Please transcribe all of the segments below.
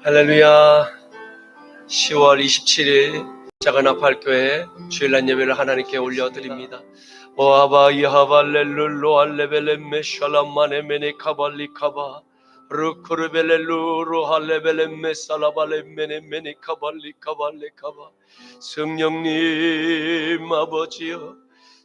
할렐루야. 10월 27일 작은아팔교회 주일날 예배를 하나님께 올려드립니다. 오아바 이하발렐룰로 알레벨레메 샬람마네메네 카발리카바 루크르벨렐루로 할레벨레메 살라발레메네메네 카발리카발레카바. 성령님 아버지여,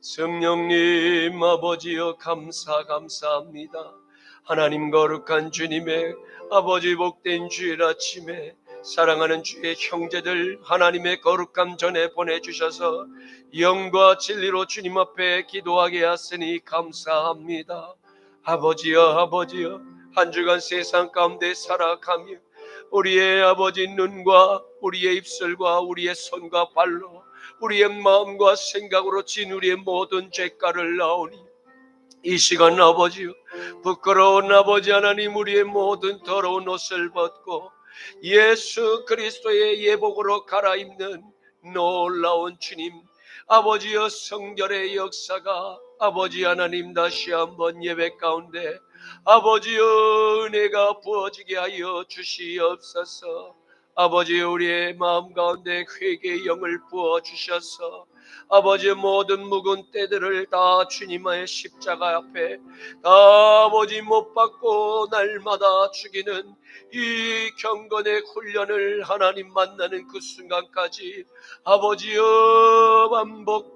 성령님 아버지여, 감사합니다. 하나님 거룩한 주님의 아버지, 복된 주일 아침에 사랑하는 주의 형제들 하나님의 거룩함 전에 보내주셔서 영과 진리로 주님 앞에 기도하게 하시니 감사합니다. 아버지여, 한 주간 세상 가운데 살아가며 우리의 아버지 눈과 우리의 입술과 우리의 손과 발로 우리의 마음과 생각으로 진 우리의 모든 죄가를 나오니 이 시간 아버지요, 부끄러운 아버지 하나님, 우리의 모든 더러운 옷을 벗고 예수 그리스도의 예복으로 갈아입는 놀라운 주님 아버지여, 성결의 역사가 아버지 하나님 다시 한번 예배 가운데 아버지여 은혜가 부어지게 하여 주시옵소서. 아버지, 우리의 마음 가운데 회개의 영을 부어주셔서 아버지의 모든 묵은 때들을 다 주님의 십자가 앞에 다 아버지 못 받고 날마다 죽이는 이 경건의 훈련을 하나님 만나는 그 순간까지 아버지여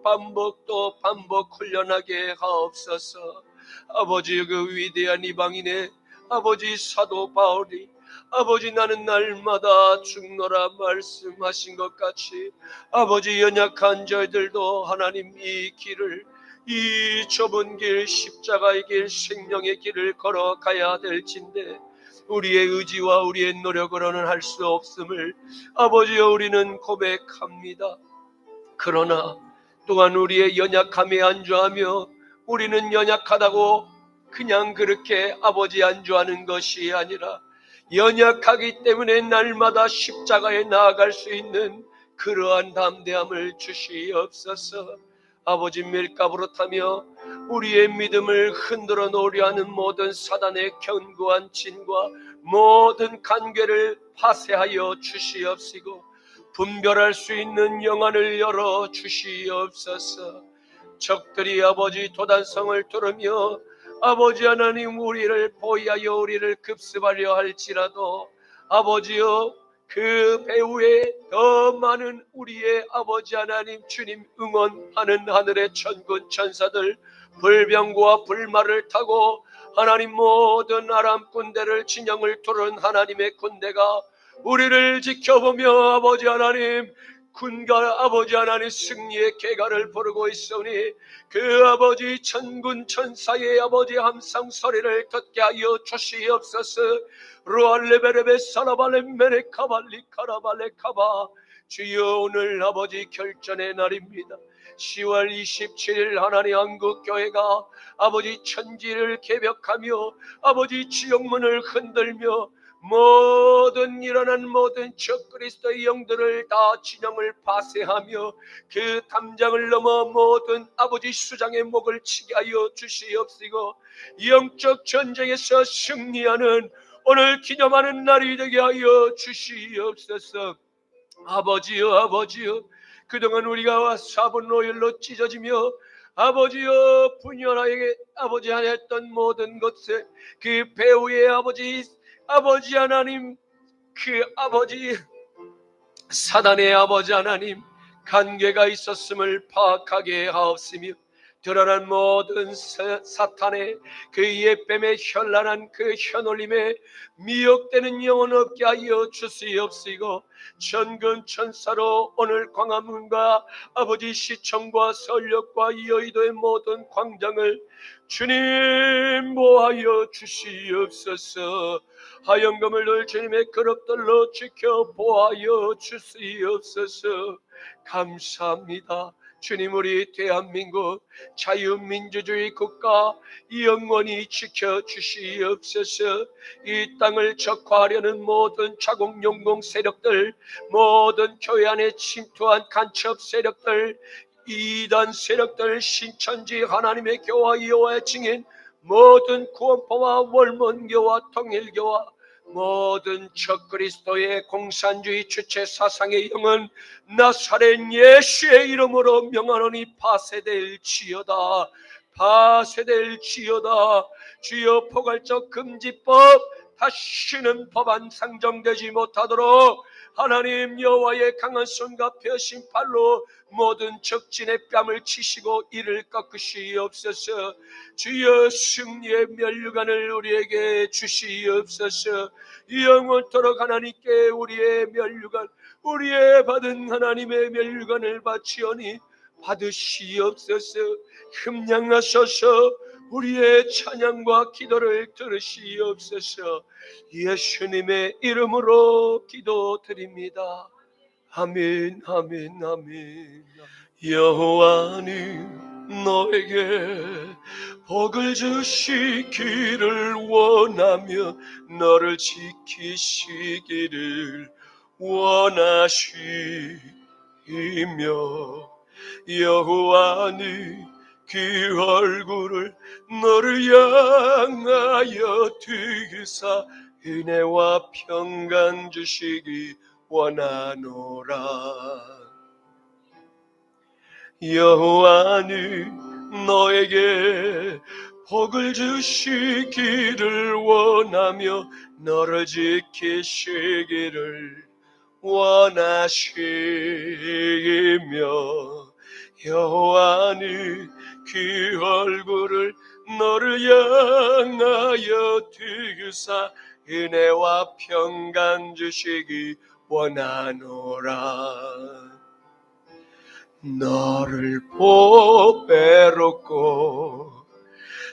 반복 또 반복 훈련하게 하옵소서. 아버지, 그 위대한 이방인의 아버지 사도 바울이 아버지 나는 날마다 죽노라 말씀하신 것 같이 아버지 연약한 저희들도 하나님 이 길을, 이 좁은 길, 십자가의 길, 생명의 길을 걸어가야 될진데 우리의 의지와 우리의 노력으로는 할 수 없음을 아버지여 우리는 고백합니다. 그러나 또한 우리의 연약함에 안주하며 우리는 연약하다고 그냥 그렇게 아버지 안주하는 것이 아니라 연약하기 때문에 날마다 십자가에 나아갈 수 있는 그러한 담대함을 주시옵소서. 아버지, 밀가부로 타며 우리의 믿음을 흔들어 놓으려 하는 모든 사단의 견고한 진과 모든 간괴를 파쇄하여 주시옵시고 분별할 수 있는 영안을 열어 주시옵소서. 적들이 아버지 도단성을 뚫으며 아버지 하나님 우리를 보호하여 우리를 급습하려 할지라도 아버지여 그 배후에 더 많은 우리의 아버지 하나님 주님 응원하는 하늘의 천군 천사들 불병과 불말을 타고 하나님 모든 아람 군대를 진영을 두른 하나님의 군대가 우리를 지켜보며 아버지 하나님 군가 아버지 하나님 승리의 계가를 부르고 있으니 그 아버지 천군 천사의 아버지 함성 소리를 듣게 하여 주시옵소서. 루알레베레베 사라발레메레 카발리 카라발레카바. 주여, 오늘 아버지 결전의 날입니다. 10월 27일 하나님 한국교회가 아버지 천지를 개벽하며 아버지 지옥문을 흔들며 모든 일어난 모든 적그리스도의 영들을 다 진영을 파쇄하며 그 담장을 넘어 모든 아버지 수장의 목을 치게 하여 주시옵시고 영적 전쟁에서 승리하는 오늘 기념하는 날이 되게 하여 주시옵소서. 아버지여, 그동안 우리가 사분노열로 찢어지며 아버지여 분열하게 아버지 하였던 모든 것에 그 배후의 아버지 하나님, 그 아버지 사단의 아버지 하나님 관계가 있었음을 파악하게 하옵시며 드러난 모든 사탄의 그 예뱀의 현란한 그 현올림에 미혹되는 영혼 없게 하여 주시옵시고 천군 천사로 오늘 광화문과 아버지 시청과 서울역과 여의도의 모든 광장을 주님 보하여 주시옵소서. 하영금을 늘 주님의 그릇들로 지켜 보하여 주시옵소서. 감사합니다. 주님, 우리 대한민국 자유민주주의 국가 영원히 지켜주시옵소서. 이 땅을 적화하려는 모든 자국용공 세력들, 모든 교회 안에 침투한 간첩 세력들, 이단 세력들, 신천지 하나님의 교와 여호와의 증인 모든 구원파와 월몬교와 통일교와 모든 적그리스도의 공산주의 주체 사상의 영은 나사렛 예수의 이름으로 명하노니 파쇄될지어다. 파쇄될지어다. 주여, 포괄적 금지법 다시는 법안 상정되지 못하도록 하나님 여호와의 강한 손과 펴신 팔로 모든 적진의 뺨을 치시고 이를 꺾으시옵소서. 주여, 승리의 면류관을 우리에게 주시옵소서. 영원토록 하나님께 우리의 면류관, 우리의 받은 하나님의 면류관을 바치오니 받으시옵소서. 흠양하소서. 우리의 찬양과 기도를 들으시옵소서. 예수님의 이름으로 기도드립니다. 아멘, 아멘, 아멘. 여호와는 너에게 복을 주시기를 원하며 너를 지키시기를 원하시며, 여호와는 그 얼굴을 너를 향하여 드사 은혜와 평강 주시기 원하노라. 여호와는 너에게 복을 주시기를 원하며 너를 지키시기를 원하시며, 여호와는 그 얼굴을 너를 향하여 드사 은혜와 평강 주시기 원하노라. 너를 보배롭고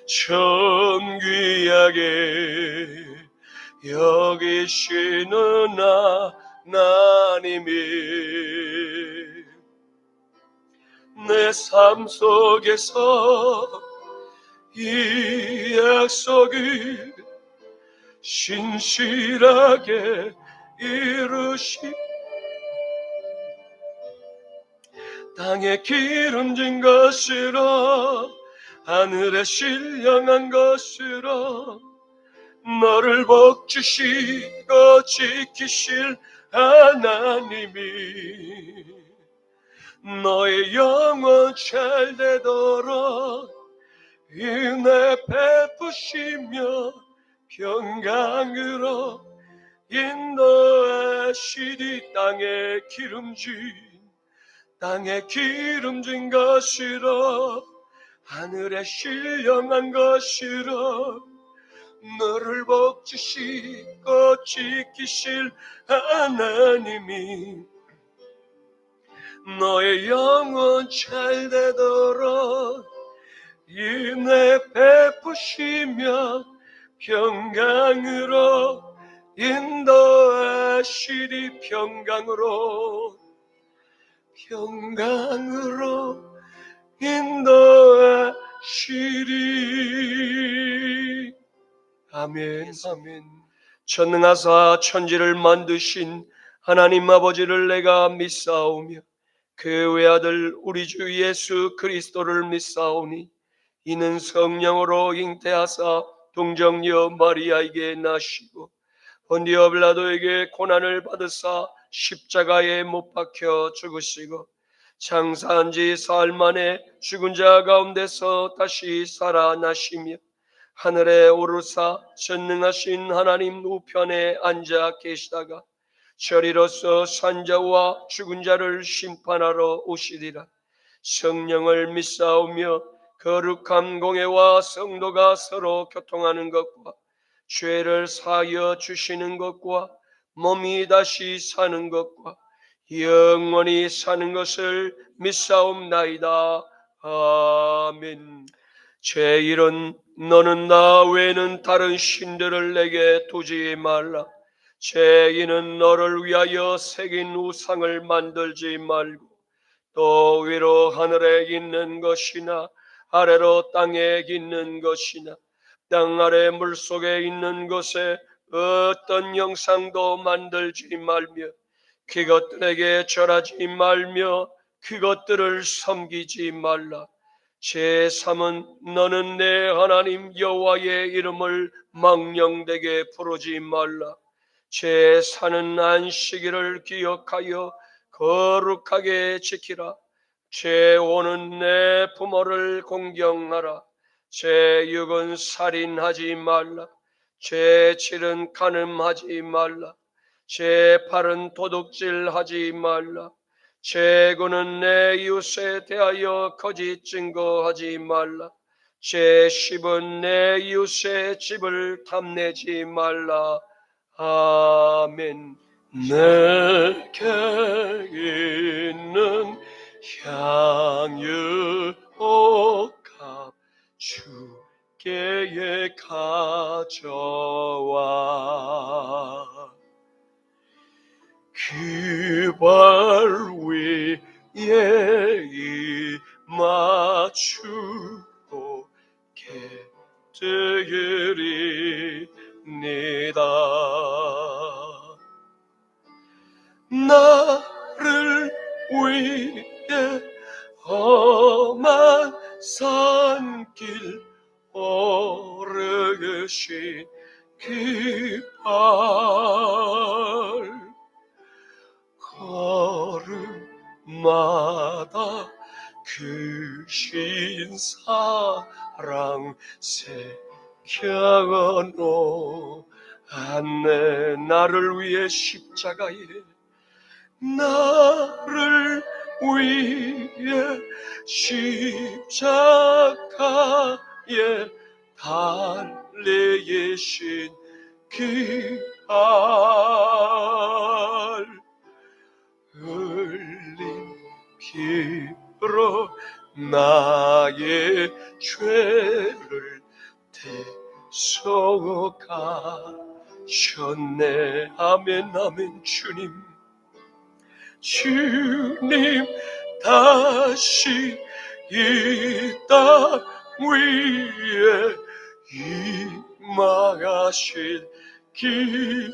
존귀하게 여기시는 하나님이 내 삶 속에서 이 약속을 신실하게 이루시, 땅에 기름진 것으로 하늘에 신령한 것으로 너를 복주시고 지키실 하나님이 너의 영혼 잘 되도록 은혜 베푸시며 평강으로 인도하시리. 땅에 기름진 것으로 하늘에 신령한 것으로 너를 복주시고 지키실 하나님이 너의 영혼 잘 되도록 은혜 베푸시며 평강으로 인도하시리. 평강으로 인도하시리. 아멘, 아멘. 전능하사 천지를 만드신 하나님 아버지를 내가 믿사오며 그 외아들 우리 주 예수 그리스도를 믿사오니 이는 성령으로 잉태하사 동정녀 마리아에게 나시고 본디오 빌라도에게 고난을 받으사 십자가에 못 박혀 죽으시고 장사한 지 사흘 만에 죽은 자 가운데서 다시 살아나시며 하늘에 오르사 전능하신 하나님 우편에 앉아 계시다가 저리로서 산자와 죽은 자를 심판하러 오시리라. 성령을 믿사오며 거룩한 공회와 성도가 서로 교통하는 것과 죄를 사하여 주시는 것과 몸이 다시 사는 것과 영원히 사는 것을 믿사옵나이다. 아멘. 제1은 너는 나 외에는 다른 신들을 내게 두지 말라. 제2는 너를 위하여 새긴 우상을 만들지 말고 또 위로 하늘에 있는 것이나 아래로 땅에 있는 것이나 땅 아래 물속에 있는 것에 어떤 형상도 만들지 말며 그것들에게 절하지 말며 그것들을 섬기지 말라. 제3은 너는 내 하나님 여호와의 이름을 망령되게 부르지 말라. 제 사는 안식일을 기억하여 거룩하게 지키라. 제 오는 내 부모를 공경하라. 제 육은 살인하지 말라. 제 질은 간음하지 말라. 제 팔은 도둑질하지 말라. 제 군은 내 이웃에 대하여 거짓 증거하지 말라. 제 십은 내 이웃의 집을 탐내지 말라. 아멘. 내게 있는 향유옥합 주께에 가져와 그 발 위에 맞추고 드리니다. 나를 위해 험한 산길 오르신 그 발 걸음마다 그 신사랑 새겨놓았네. 나를 위해 십자가에 나를 위해 십자가에 달리신 그 발 흘린 피로 나의 죄를 대속하셨네. 아멘 아멘. 주님 다시 이 땅 위에 임하실 기대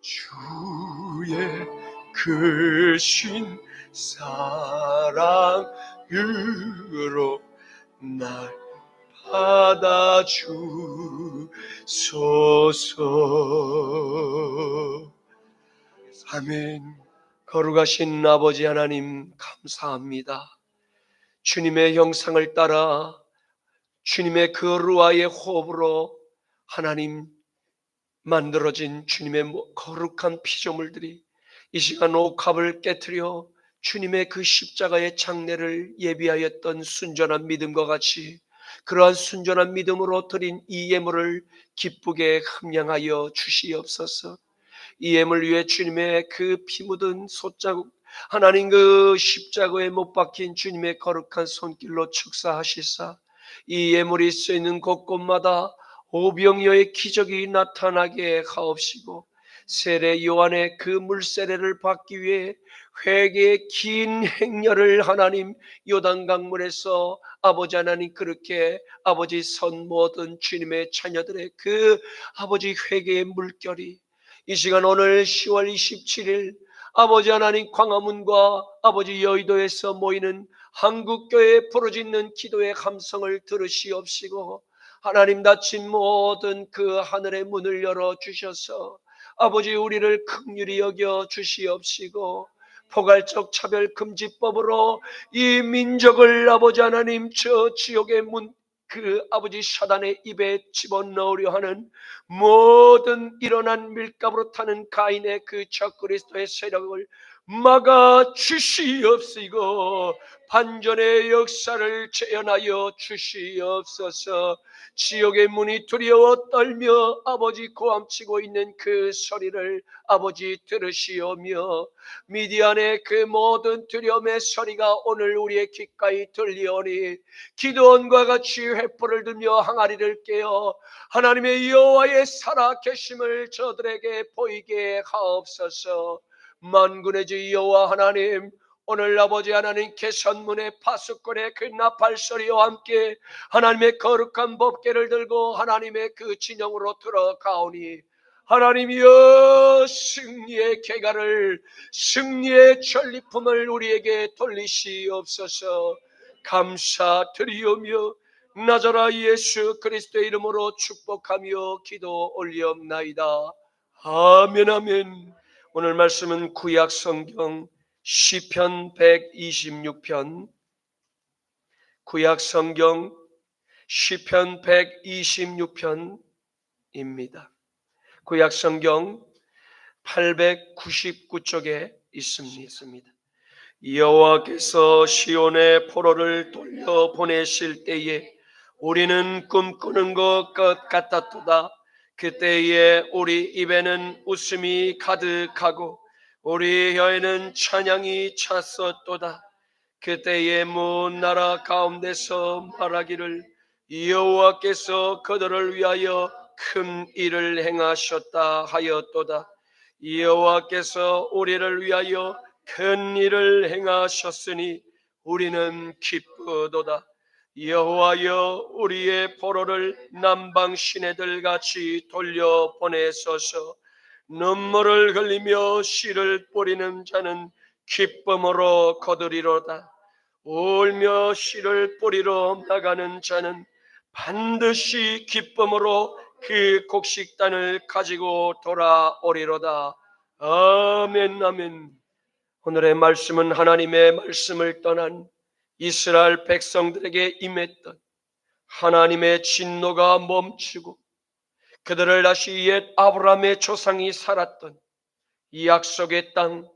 주의 크신 사랑으로 날 받아주소서. 아멘. 거룩하신 아버지 하나님 감사합니다. 주님의 형상을 따라 주님의 그 루아의 호흡으로 하나님 만들어진 주님의 거룩한 피조물들이 이 시간 옥합을 깨트려 주님의 그 십자가의 장례를 예비하였던 순전한 믿음과 같이 그러한 순전한 믿음으로 드린 이 예물을 기쁘게 함양하여 주시옵소서. 이 예물 위에 주님의 그 피 묻은 손자국 하나님 그 십자가에 못 박힌 주님의 거룩한 손길로 축사하시사 이 예물이 쓰이는 곳곳마다 오병이어의 기적이 나타나게 하옵시고 세례 요한의 그 물세례를 받기 위해 회개의 긴 행렬을 하나님 요단강물에서 아버지 하나님 그렇게 아버지 선 모든 주님의 자녀들의 그 아버지 회개의 물결이 이 시간 오늘 10월 27일 아버지 하나님 광화문과 아버지 여의도에서 모이는 한국교회에 부르짖는 기도의 감성을 들으시옵시고 하나님 닫힌 모든 그 하늘의 문을 열어주셔서 아버지 우리를 긍휼히 여겨 주시옵시고 포괄적 차별금지법으로 이 민족을 아버지 하나님 저 지옥의 문 그 아버지 사단의 입에 집어넣으려 하는 모든 일어난 밀가부로 타는 가인의 그 적그리스도의 세력을 막아 주시옵시고 반전의 역사를 재현하여 주시옵소서. 지옥의 문이 두려워 떨며 아버지 고함치고 있는 그 소리를 아버지 들으시오며 미디안의 그 모든 두려움의 소리가 오늘 우리의 귓가에 들리오니 기드온과 같이 횃불을 들며 항아리를 깨어 하나님의 여호와의 살아계심을 저들에게 보이게 하옵소서. 만군의 주 여호와 하나님 오늘 아버지 하나님 개선문의 파수꾼의 그 나팔소리와 함께 하나님의 거룩한 법궤를 들고 하나님의 그 진영으로 들어가오니 하나님이여 승리의 계가를 승리의 전리품을 우리에게 돌리시옵소서. 감사드리오며 나자라 예수 그리스도의 이름으로 축복하며 기도 올리옵나이다. 아멘 아멘. 오늘 말씀은 구약 성경 시편 126편, 구약 성경 시편 126편입니다. 구약 성경 899쪽에 있습니다. 여호와께서 시온의 포로를 돌려 보내실 때에 우리는 꿈꾸는 것 같았도다. 그때에 우리 입에는 웃음이 가득하고 우리 혀에는 찬양이 찼었도다. 그때에 먼 나라 가운데서 말하기를 여호와께서 그들을 위하여 큰 일을 행하셨다 하였도다. 여호와께서 우리를 위하여 큰 일을 행하셨으니 우리는 기쁘도다. 여호와여 우리의 포로를 남방 시내들 같이 돌려보내소서. 눈물을 흘리며 씨를 뿌리는 자는 기쁨으로 거두리로다. 울며 씨를 뿌리러 나가는 자는 반드시 기쁨으로 그 곡식단을 가지고 돌아오리로다. 아멘 아멘. 오늘의 말씀은 하나님의 말씀을 떠난 이스라엘 백성들에게 임했던 하나님의 진노가 멈추고 그들을 다시 옛 아브라함의 조상이 살았던 이 약속의 땅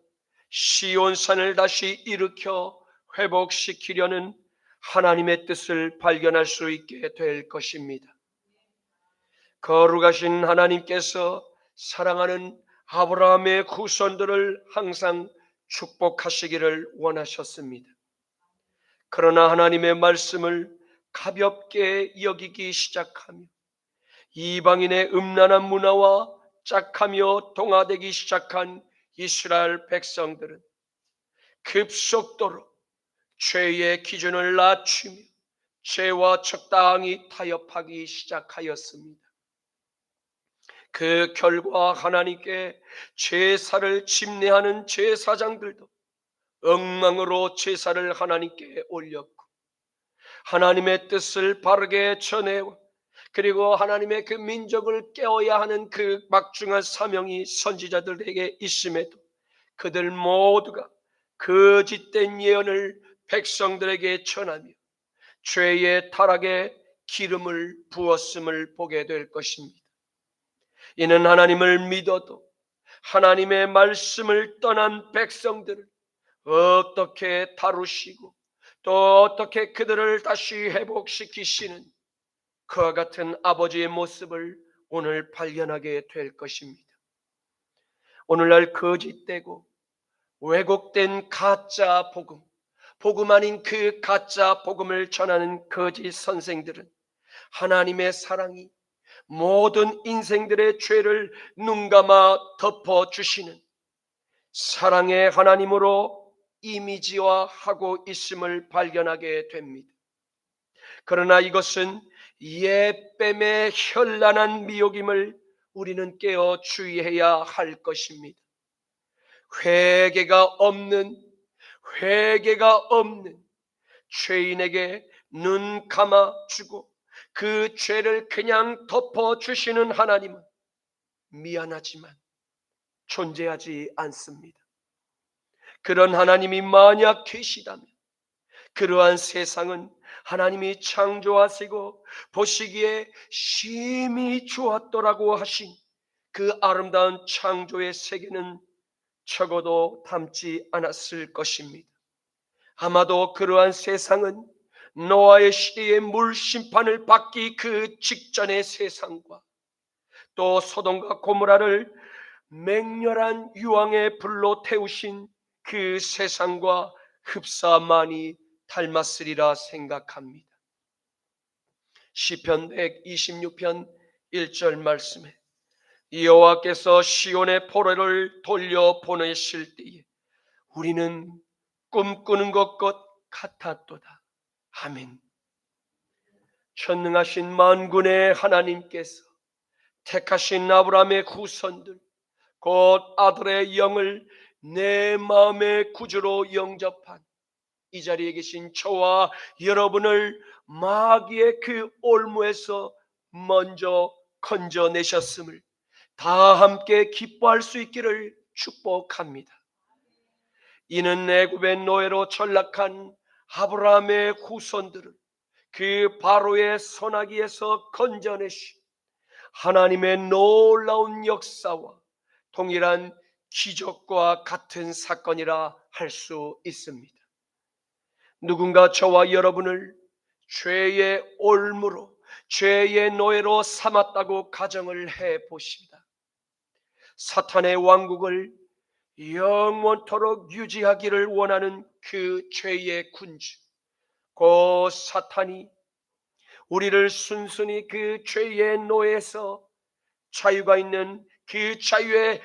시온산을 다시 일으켜 회복시키려는 하나님의 뜻을 발견할 수 있게 될 것입니다. 거룩하신 하나님께서 사랑하는 아브라함의 후손들을 항상 축복하시기를 원하셨습니다. 그러나 하나님의 말씀을 가볍게 여기기 시작하며 이방인의 음란한 문화와 짝하며 동화되기 시작한 이스라엘 백성들은 급속도로 죄의 기준을 낮추며 죄와 적당히 타협하기 시작하였습니다. 그 결과 하나님께 제사를 집례하는 제사장들도 엉망으로 제사를 하나님께 올렸고 하나님의 뜻을 바르게 전해와 그리고 하나님의 그 민족을 깨워야 하는 그 막중한 사명이 선지자들에게 있음에도 그들 모두가 거짓된 예언을 백성들에게 전하며 죄의 타락에 기름을 부었음을 보게 될 것입니다. 이는 하나님을 믿어도 하나님의 말씀을 떠난 백성들을 어떻게 다루시고 또 어떻게 그들을 다시 회복시키시는 그와 같은 아버지의 모습을 오늘 발견하게 될 것입니다. 오늘날 거짓되고 왜곡된 가짜 복음, 복음 아닌 그 가짜 복음을 전하는 거짓 선생들은 하나님의 사랑이 모든 인생들의 죄를 눈감아 덮어주시는 사랑의 하나님으로 이미지화하고 있음을 발견하게 됩니다. 그러나 이것은 옛뱀의 현란한 미혹임을 우리는 깨어 주의해야 할 것입니다. 회개가 없는 죄인에게 눈 감아주고 그 죄를 그냥 덮어주시는 하나님은 미안하지만 존재하지 않습니다. 그런 하나님이 만약 계시다면 그러한 세상은 하나님이 창조하시고 보시기에 심히 좋았더라고 하신 그 아름다운 창조의 세계는 적어도 담지 않았을 것입니다. 아마도 그러한 세상은 노아의 시대의 물 심판을 받기 그 직전의 세상과 또 소돔과 고모라를 맹렬한 유황의 불로 태우신 그 세상과 흡사만이 닮았으리라 생각합니다. 시편 126편 1절 말씀에 여호와께서 시온의 포로를 돌려 보내실 때에 우리는 꿈꾸는 것 같았도다. 아멘. 전능하신 만군의 하나님께서 택하신 아브라함의 후손들 곧 아들의 영을 내 마음의 구주로 영접한 이 자리에 계신 저와 여러분을 마귀의 그 올무에서 먼저 건져내셨음을 다 함께 기뻐할 수 있기를 축복합니다. 이는 애굽의 노예로 전락한 아브라함의 후손들을 그 바로의 손아귀에서 건져내시 하나님의 놀라운 역사와 동일한 기적과 같은 사건이라 할 수 있습니다. 누군가 저와 여러분을 죄의 올무로 죄의 노예로 삼았다고 가정을 해 보십니다. 사탄의 왕국을 영원토록 유지하기를 원하는 그 죄의 군주, 그 사탄이 우리를 순순히 그 죄의 노예에서 자유가 있는 그 자유의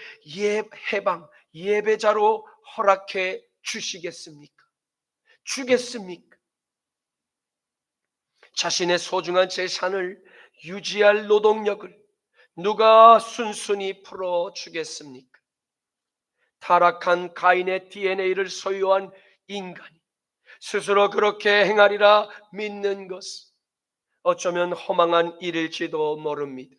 해방, 예배자로 허락해 주시겠습니까? 주겠습니까? 자신의 소중한 재산을 유지할 노동력을 누가 순순히 풀어주겠습니까? 타락한 가인의 DNA를 소유한 인간이 스스로 그렇게 행하리라 믿는 것은 어쩌면 허망한 일일지도 모릅니다.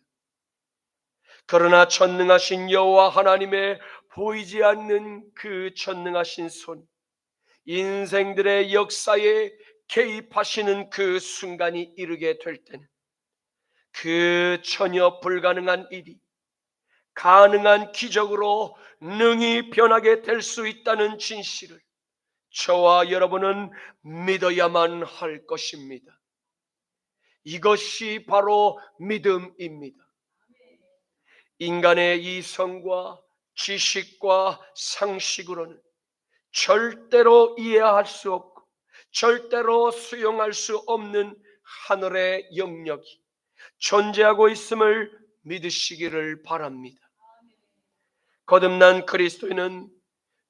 그러나 전능하신 여호와 하나님의 보이지 않는 그 전능하신 손, 인생들의 역사에 개입하시는 그 순간이 이르게 될 때는 그 전혀 불가능한 일이 가능한 기적으로 능히 변하게 될 수 있다는 진실을 저와 여러분은 믿어야만 할 것입니다. 이것이 바로 믿음입니다. 인간의 이성과 지식과 상식으로는 절대로 이해할 수 없고 절대로 수용할 수 없는 하늘의 영역이 존재하고 있음을 믿으시기를 바랍니다. 거듭난 그리스도인은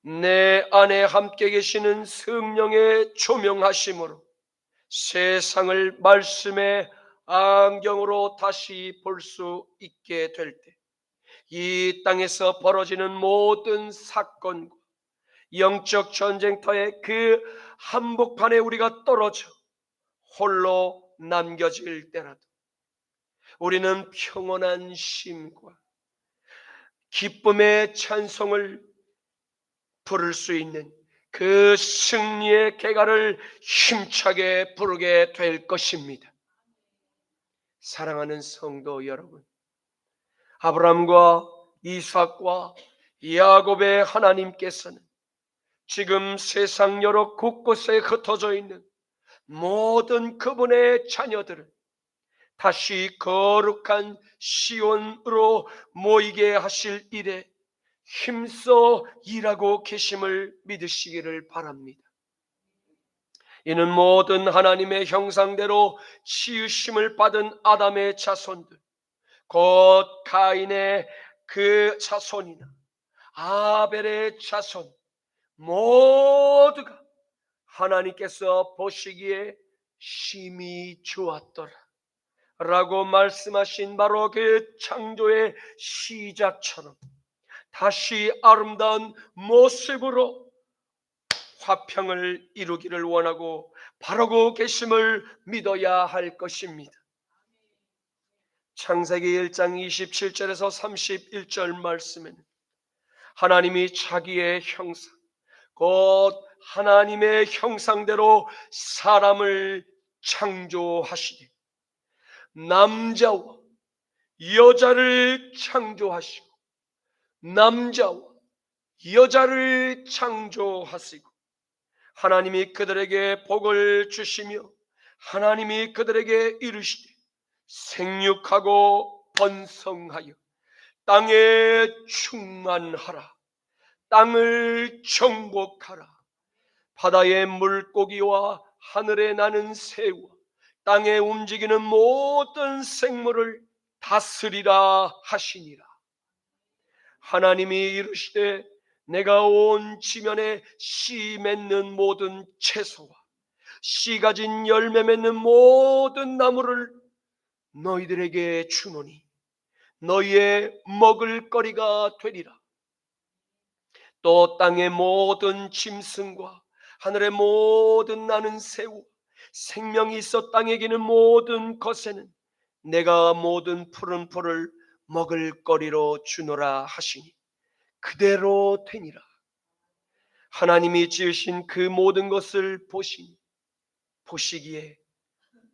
내 안에 함께 계시는 성령의 조명하심으로 세상을 말씀의 안경으로 다시 볼 수 있게 될 때 이 땅에서 벌어지는 모든 사건과 영적 전쟁터의 그 한복판에 우리가 떨어져 홀로 남겨질 때라도 우리는 평온한 심과 기쁨의 찬송을 부를 수 있는 그 승리의 개가를 힘차게 부르게 될 것입니다. 사랑하는 성도 여러분, 아브라함과 이삭과 야곱의 하나님께서는 지금 세상 여러 곳곳에 흩어져 있는 모든 그분의 자녀들을 다시 거룩한 시온으로 모이게 하실 일에 힘써 일하고 계심을 믿으시기를 바랍니다. 이는 모든 하나님의 형상대로 지으심을 받은 아담의 자손들, 곧 가인의 그 자손이나 아벨의 자손 모두가 하나님께서 보시기에 심히 좋았더라 라고 말씀하신 바로 그 창조의 시작처럼 다시 아름다운 모습으로 화평을 이루기를 원하고 바라고 계심을 믿어야 할 것입니다. 창세기 1장 27절에서 31절 말씀에는 하나님이 자기의 형상, 곧 하나님의 형상대로 사람을 창조하시되 남자와 여자를 창조하시고 남자와 여자를 창조하시고 하나님이 그들에게 복을 주시며 하나님이 그들에게 이르시되 생육하고 번성하여 땅에 충만하라, 땅을 정복하라, 바다의 물고기와 하늘에 나는 새와 땅에 움직이는 모든 생물을 다스리라 하시니라. 하나님이 이르시되 내가 온 지면에 씨 맺는 모든 채소와 씨 가진 열매 맺는 모든 나무를 너희들에게 주노니 너희의 먹을 거리가 되리라. 또 땅의 모든 짐승과 하늘의 모든 나는 새우 생명이 있어 땅에 기는 모든 것에는 내가 모든 푸른 풀을 먹을 거리로 주노라 하시니 그대로 되니라. 하나님이 지으신 그 모든 것을 보시기에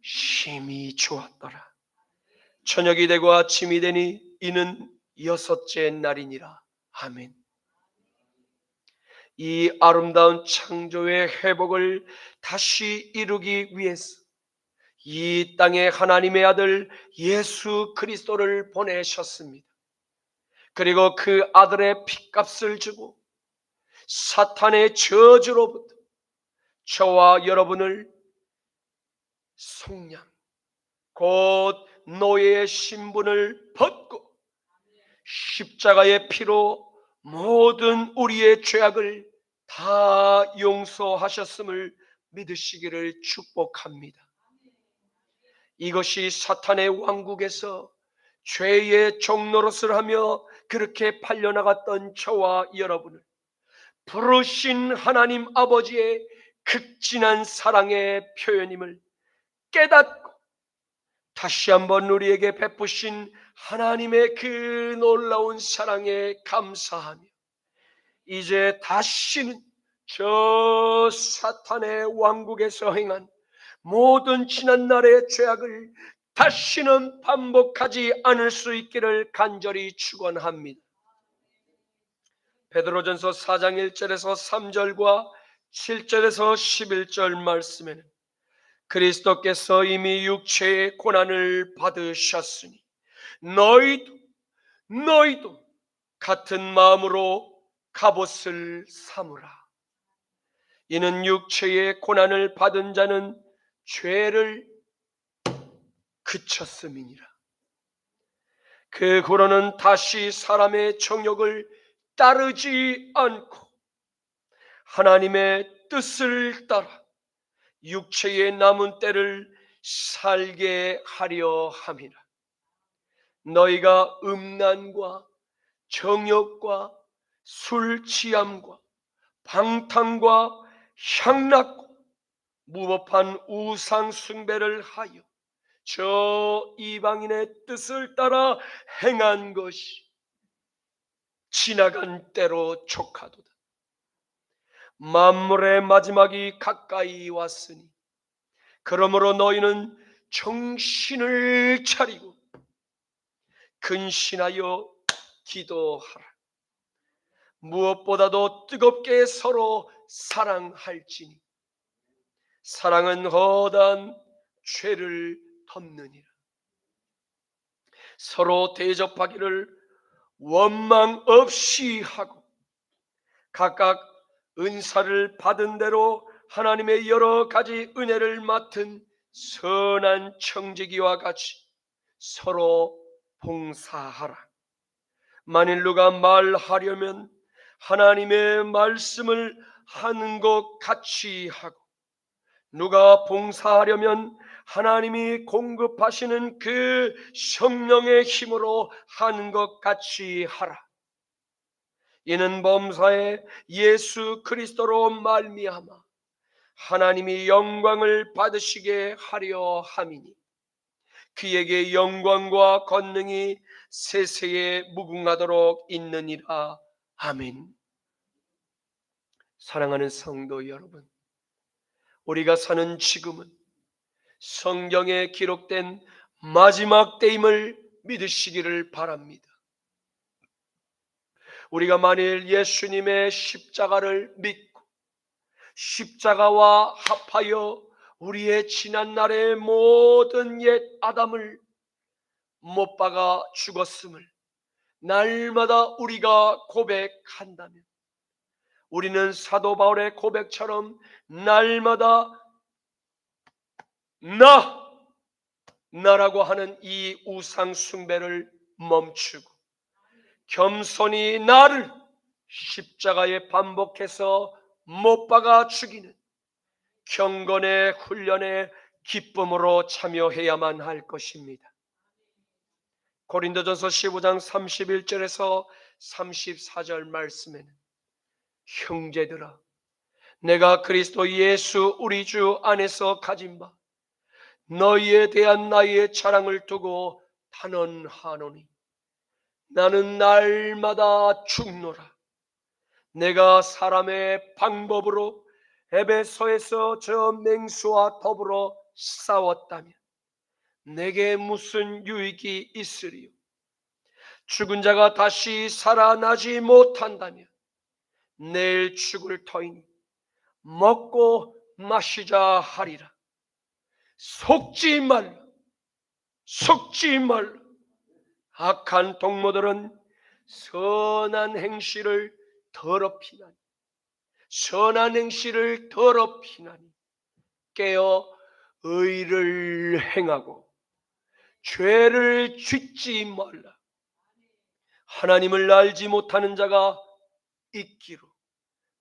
심히 좋았더라. 저녁이 되고 아침이 되니 이는 여섯째 날이니라. 아멘. 이 아름다운 창조의 회복을 다시 이루기 위해서 이 땅에 하나님의 아들 예수 그리스도를 보내셨습니다. 그리고 그 아들의 핏값을 주고 사탄의 저주로부터 저와 여러분을 속량, 곧 노예의 신분을 벗고 십자가의 피로 모든 우리의 죄악을 다 용서하셨음을 믿으시기를 축복합니다. 이것이 사탄의 왕국에서 죄의 종노릇을 하며 그렇게 팔려나갔던 저와 여러분을 부르신 하나님 아버지의 극진한 사랑의 표현임을 깨닫고 다시 한번 우리에게 베푸신 하나님의 그 놀라운 사랑에 감사하며 이제 다시는 저 사탄의 왕국에서 행한 모든 지난날의 죄악을 다시는 반복하지 않을 수 있기를 간절히 축원합니다. 베드로전서 4장 1절에서 3절과 7절에서 11절 말씀에는 그리스도께서 이미 육체의 고난을 받으셨으니 너희도 같은 마음으로 갑옷을 삼으라. 이는 육체의 고난을 받은 자는 죄를 그쳤음이니라. 그 후로는 다시 사람의 정욕을 따르지 않고 하나님의 뜻을 따라 육체의 남은 때를 살게 하려 함이라. 너희가 음란과 정욕과 술 취함과 방탕과 향락과 무법한 우상 숭배를 하여 저 이방인의 뜻을 따라 행한 것이 지나간 때로 족하도다. 만물의 마지막이 가까이 왔으니 그러므로 너희는 정신을 차리고 근신하여 기도하라. 무엇보다도 뜨겁게 서로 사랑할지니 사랑은 허다한 죄를 덮느니라. 서로 대접하기를 원망 없이 하고 각각 은사를 받은 대로 하나님의 여러 가지 은혜를 맡은 선한 청지기와 같이 서로 봉사하라. 만일 누가 말하려면 하나님의 말씀을 하는 것 같이 하고 누가 봉사하려면 하나님이 공급하시는 그 성령의 힘으로 하는 것 같이 하라. 이는 범사에 예수 그리스도로 말미암아 하나님이 영광을 받으시게 하려 함이니 그에게 영광과 권능이 세세에 무궁하도록 있느니라. 아멘. 사랑하는 성도 여러분, 우리가 사는 지금은 성경에 기록된 마지막 때임을 믿으시기를 바랍니다. 우리가 만일 예수님의 십자가를 믿고 십자가와 합하여 우리의 지난날의 모든 옛 아담을 못 박아 죽었음을 날마다 우리가 고백한다면 우리는 사도 바울의 고백처럼 날마다 나라고 하는 이 우상 숭배를 멈추고 겸손히 나를 십자가에 반복해서 못 박아 죽이는 경건의 훈련에 기쁨으로 참여해야만 할 것입니다. 고린도전서 15장 31절에서 34절 말씀에는 형제들아 내가 그리스도 예수 우리 주 안에서 가진 바 너희에 대한 나의 자랑을 두고 단언하노니 나는 날마다 죽노라. 내가 사람의 방법으로 에베소에서 저 맹수와 더불어 싸웠다면 내게 무슨 유익이 있으리요? 죽은 자가 다시 살아나지 못한다면 내일 죽을 터이니 먹고 마시자 하리라. 속지 말라. 속지 말라. 악한 동무들은 선한 행실을 더럽히나니 선한 행실을 더럽히나니 깨어 의를 행하고 죄를 짓지 말라. 하나님을 알지 못하는 자가 있기로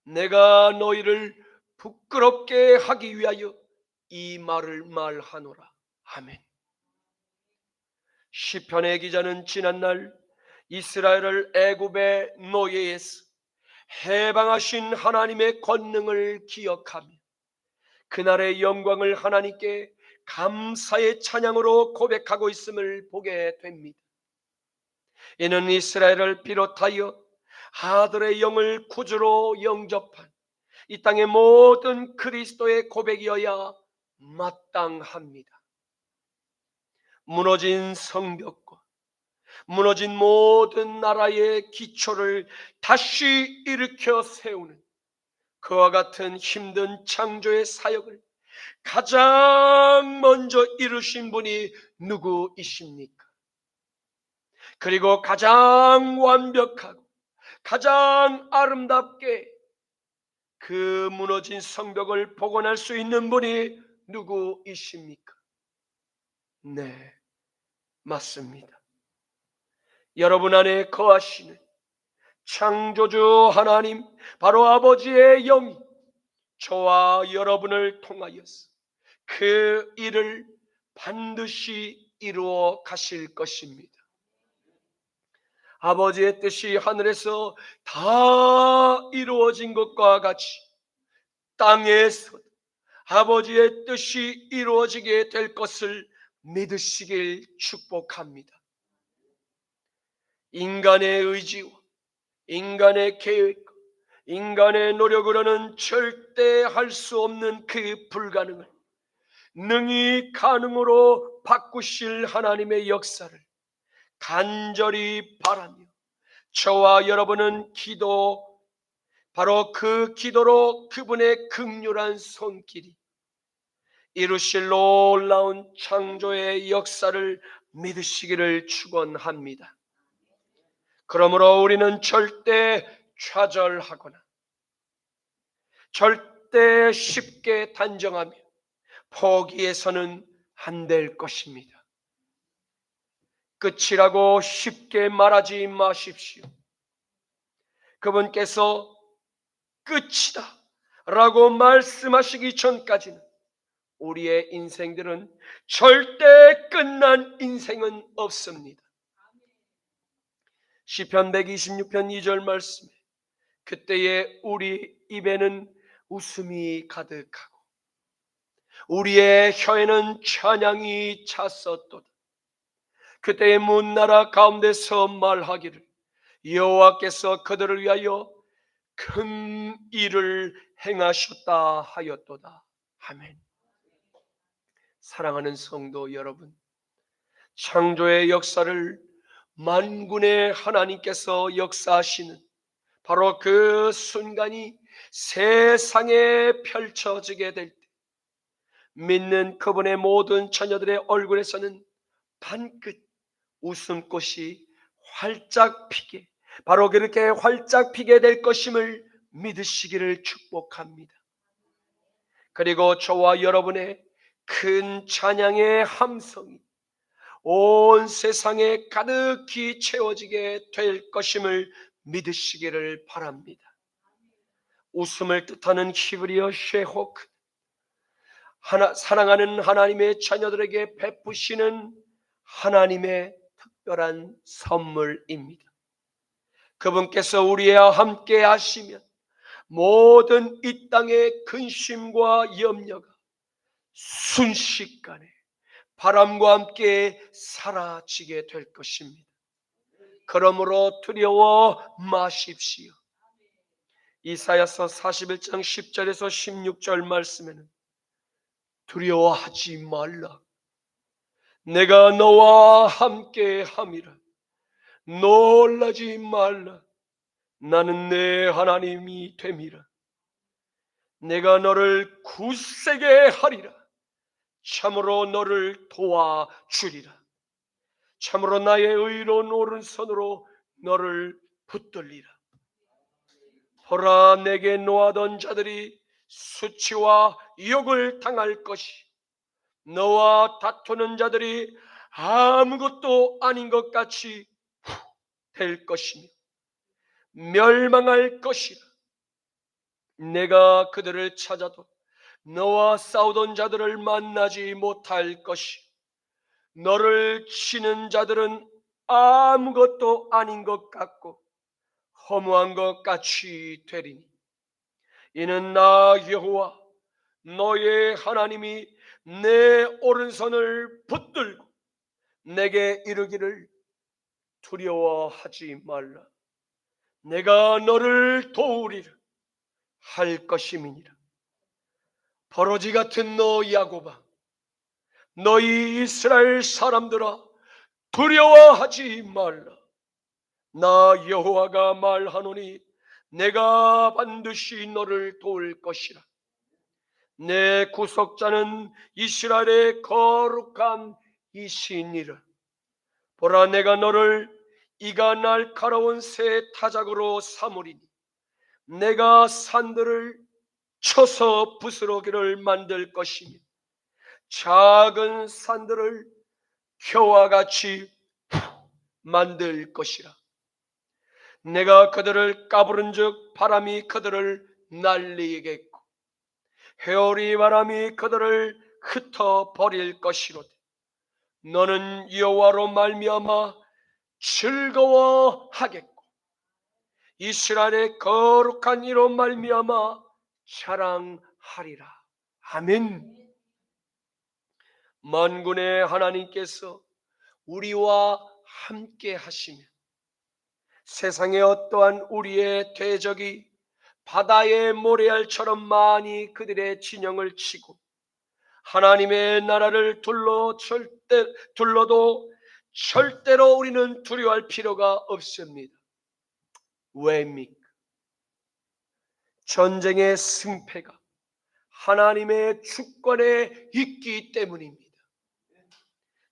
내가 너희를 부끄럽게 하기 위하여 이 말을 말하노라. 아멘. 시편의 기자는 지난날 이스라엘을 애굽의 노예에서 해방하신 하나님의 권능을 기억하며 그날의 영광을 하나님께 감사의 찬양으로 고백하고 있음을 보게 됩니다. 이는 이스라엘을 비롯하여 아들의 영을 구주로 영접한 이 땅의 모든 그리스도의 고백이어야 마땅합니다. 무너진 성벽과 무너진 모든 나라의 기초를 다시 일으켜 세우는 그와 같은 힘든 창조의 사역을 가장 먼저 이루신 분이 누구이십니까? 그리고 가장 완벽하고 가장 아름답게 그 무너진 성벽을 복원할 수 있는 분이 누구이십니까? 네, 맞습니다. 여러분 안에 거하시는 창조주 하나님, 바로 아버지의 영이 저와 여러분을 통하여서 그 일을 반드시 이루어 가실 것입니다. 아버지의 뜻이 하늘에서 다 이루어진 것과 같이 땅에서 아버지의 뜻이 이루어지게 될 것을 믿으시길 축복합니다. 인간의 의지와 인간의 계획, 인간의 노력으로는 절대 할 수 없는 그 불가능을 능히 가능으로 바꾸실 하나님의 역사를 간절히 바라며 저와 여러분은 바로 그 기도로 그분의 긍휼한 손길이 이루실 놀라운 창조의 역사를 믿으시기를 축원합니다. 그러므로 우리는 절대 좌절하거나 절대 쉽게 단정하며 포기해서는 안 될 것입니다. 끝이라고 쉽게 말하지 마십시오. 그분께서 끝이다 라고 말씀하시기 전까지는 우리의 인생들은 절대 끝난 인생은 없습니다. 시편 126편 2절 말씀에 그때에 우리 입에는 웃음이 가득하고 우리의 혀에는 찬양이 찼었도다. 그때의 문나라 가운데서 말하기를 여호와께서 그들을 위하여 큰 일을 행하셨다 하였도다. 아멘. 사랑하는 성도 여러분, 창조의 역사를 만군의 하나님께서 역사하시는 바로 그 순간이 세상에 펼쳐지게 될 때 믿는 그분의 모든 자녀들의 얼굴에서는 반끝 웃음꽃이 활짝 피게, 바로 그렇게 활짝 피게 될 것임을 믿으시기를 축복합니다. 그리고 저와 여러분의 큰 찬양의 함성이 온 세상에 가득히 채워지게 될 것임을 믿으시기를 바랍니다. 웃음을 뜻하는 히브리어 쉐호크, 사랑하는 하나님의 자녀들에게 베푸시는 하나님의 특별한 선물입니다. 그분께서 우리와 함께 하시면 모든 이 땅의 근심과 염려가 순식간에 바람과 함께 사라지게 될 것입니다. 그러므로 두려워 마십시오. 이사야서 41장 10절에서 16절 말씀에는 두려워하지 말라. 내가 너와 함께 함이라. 놀라지 말라. 나는 내 하나님이 됨이라. 내가 너를 굳세게 하리라. 참으로 너를 도와주리라. 참으로 나의 의로운 오른손으로 너를 붙들리라. 보라, 내게 노하던 자들이 수치와 욕을 당할 것이, 너와 다투는 자들이 아무것도 아닌 것 같이 될 것이며 멸망할 것이라. 내가 그들을 찾아도 너와 싸우던 자들을 만나지 못할 것이, 너를 치는 자들은 아무것도 아닌 것 같고 허무한 것 같이 되리니, 이는 나 여호와 너의 하나님이 내 오른손을 붙들고 내게 이르기를 두려워하지 말라. 내가 너를 도우리라 할 것임이니라. 버러지 같은 너 야곱아, 너희 이스라엘 사람들아, 두려워하지 말라. 나 여호와가 말하노니 내가 반드시 너를 도울 것이라. 내 구속자는 이스라엘의 거룩한 이시니라. 보라, 내가 너를 이가 날카로운 새 타작으로 삼으리니 내가 산들을 쳐서 부스러기를 만들 것이며 작은 산들을 겨와 같이 만들 것이라. 내가 그들을 까부른즉 바람이 그들을 날리겠고 회오리 바람이 그들을 흩어버릴 것이로되, 너는 여호와로 말미암아 즐거워하겠고 이스라엘의 거룩한 이로 말미암아 자랑하리라. 아멘. 만군의 하나님께서 우리와 함께 하시며 세상의 어떠한 우리의 대적이 바다의 모래알처럼 많이 그들의 진영을 치고 하나님의 나라를 둘러도 절대로 우리는 두려워할 필요가 없습니다. 왜입니까? 전쟁의 승패가 하나님의 주권에 있기 때문입니다.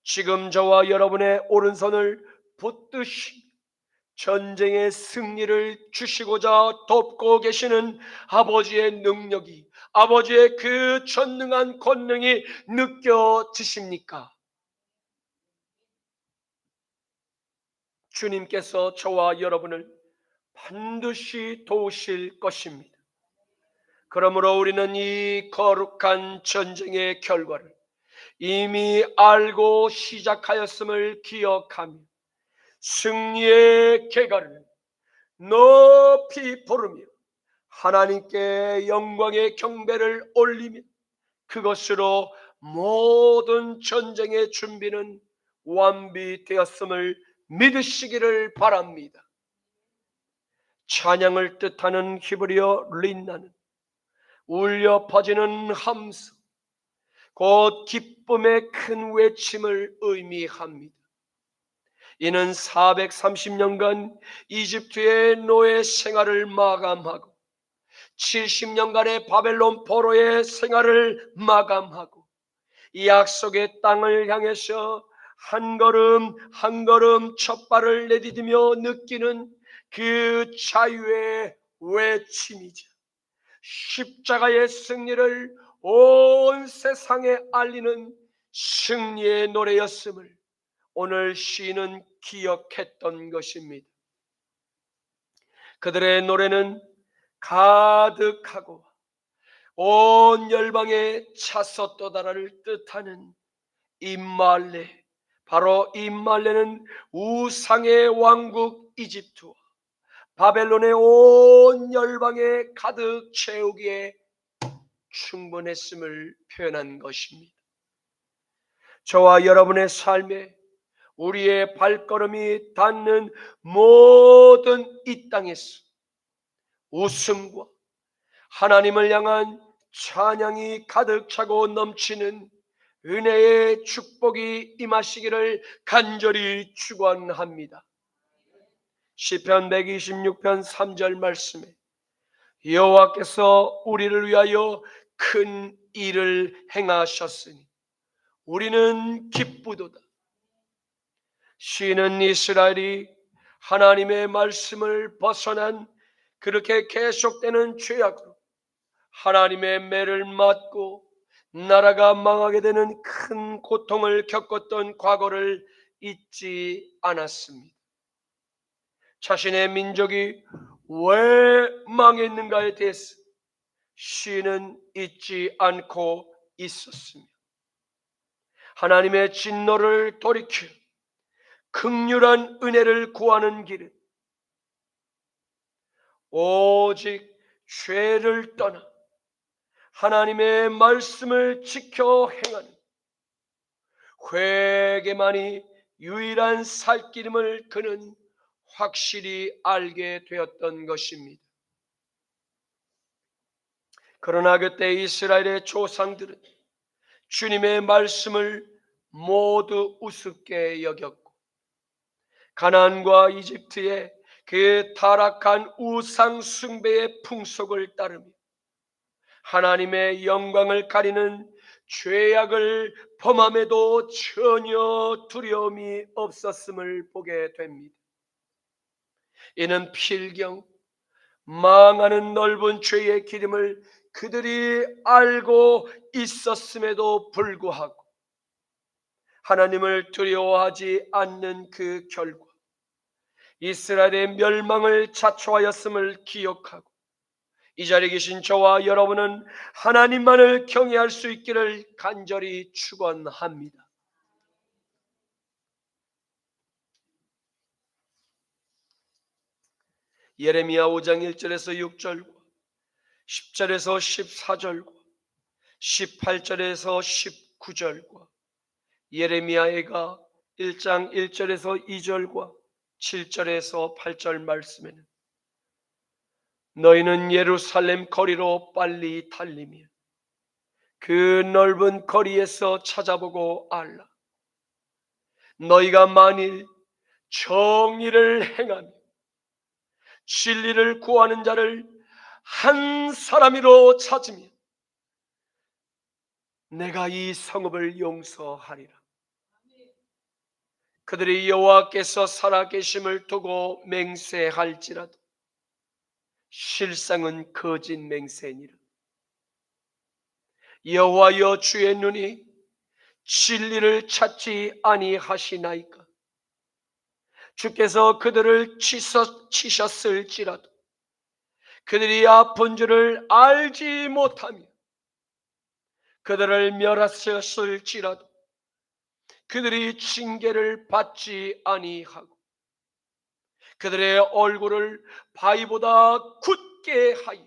지금 저와 여러분의 오른손을 붙드시 전쟁의 승리를 주시고자 돕고 계시는 아버지의 능력이, 아버지의 그 전능한 권능이 느껴지십니까? 주님께서 저와 여러분을 반드시 도우실 것입니다. 그러므로 우리는 이 거룩한 전쟁의 결과를 이미 알고 시작하였음을 기억하며 승리의 계가를 높이 부르며 하나님께 영광의 경배를 올리며 그것으로 모든 전쟁의 준비는 완비되었음을 믿으시기를 바랍니다. 찬양을 뜻하는 히브리어 린나는 울려 퍼지는 함성, 곧 기쁨의 큰 외침을 의미합니다. 이는 430년간 이집트의 노예 생활을 마감하고 70년간의 바벨론 포로의 생활을 마감하고 이 약속의 땅을 향해서 한 걸음 한 걸음 첫 발을 내디디며 느끼는 그 자유의 외침이죠. 십자가의 승리를 온 세상에 알리는 승리의 노래였음을 오늘 시인은 기억했던 것입니다. 그들의 노래는 가득하고 온 열방에 차서 떠다라를 뜻하는 임말레, 바로 임말레는 우상의 왕국 이집트와 바벨론의 온 열방에 가득 채우기에 충분했음을 표현한 것입니다. 저와 여러분의 삶에 우리의 발걸음이 닿는 모든 이 땅에서 웃음과 하나님을 향한 찬양이 가득 차고 넘치는 은혜의 축복이 임하시기를 간절히 축원합니다. 시편 126편 3절 말씀에 여호와께서 우리를 위하여 큰 일을 행하셨으니 우리는 기쁘도다. 쉬는 이스라엘이 하나님의 말씀을 벗어난 그렇게 계속되는 죄악으로 하나님의 매를 맞고 나라가 망하게 되는 큰 고통을 겪었던 과거를 잊지 않았습니다. 자신의 민족이 왜 망했는가에 대해서 시는 잊지 않고 있었습니다. 하나님의 진노를 돌이켜 긍휼한 은혜를 구하는 길은 오직 죄를 떠나 하나님의 말씀을 지켜 행하는 회개만이 유일한 살 길임을 그는 확실히 알게 되었던 것입니다. 그러나 그때 이스라엘의 조상들은 주님의 말씀을 모두 우습게 여겼고 가나안과 이집트의 그 타락한 우상 숭배의 풍속을 따르며 하나님의 영광을 가리는 죄악을 범함에도 전혀 두려움이 없었음을 보게 됩니다. 이는 필경 망하는 넓은 죄의 기름을 그들이 알고 있었음에도 불구하고 하나님을 두려워하지 않는 그 결과 이스라엘의 멸망을 자초하였음을 기억하고 이 자리에 계신 저와 여러분은 하나님만을 경외할 수 있기를 간절히 축원합니다. 예레미야 5장 1절에서 6절과 10절에서 14절과 18절에서 19절과 예레미야가 1장 1절에서 2절과 7절에서 8절 말씀에는 너희는 예루살렘 거리로 빨리 달리며 그 넓은 거리에서 찾아보고 알라. 너희가 만일 정의를 행하며 진리를 구하는 자를 한 사람이로 찾으면 내가 이 성읍을 용서하리라. 그들이 여호와께서 살아계심을 두고 맹세할지라도 실상은 거짓 맹세니라. 여호와여 주의 눈이 진리를 찾지 아니하시나이까. 주께서 그들을 치셨을지라도 그들이 아픈 줄을 알지 못하며 그들을 멸하셨을지라도 그들이 징계를 받지 아니하고 그들의 얼굴을 바위보다 굳게 하여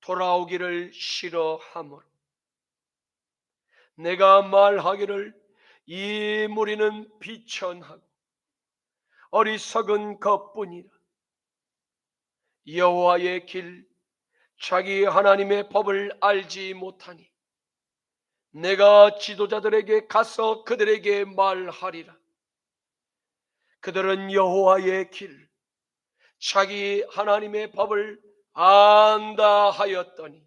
돌아오기를 싫어하므로 내가 말하기를 이 무리는 비천하고 어리석은 것뿐이라. 여호와의 길 자기 하나님의 법을 알지 못하니 내가 지도자들에게 가서 그들에게 말하리라. 그들은 여호와의 길 자기 하나님의 법을 안다 하였더니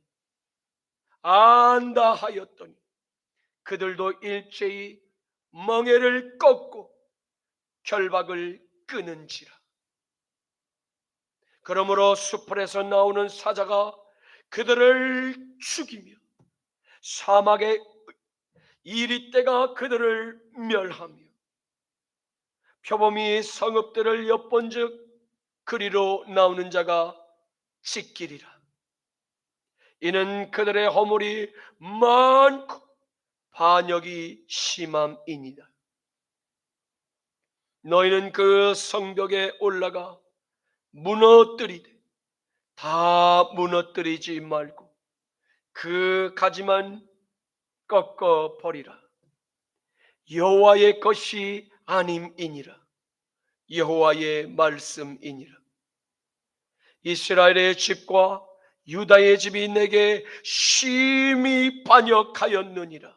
그들도 일제히 멍에를 꺾고 결박을 끊은지라. 그러므로 수풀에서 나오는 사자가 그들을 죽이며 사막의 이리떼가 그들을 멸하며 표범이 성읍들을 엿본즉 그리로 나오는 자가 찢기리라. 이는 그들의 허물이 많고 반역이 심함이니라. 너희는 그 성벽에 올라가 무너뜨리되 다 무너뜨리지 말고 그 가지만 꺾어 버리라. 여호와의 것이 아님이니라. 여호와의 말씀이니라. 이스라엘의 집과 유다의 집이 내게 심히 반역하였느니라.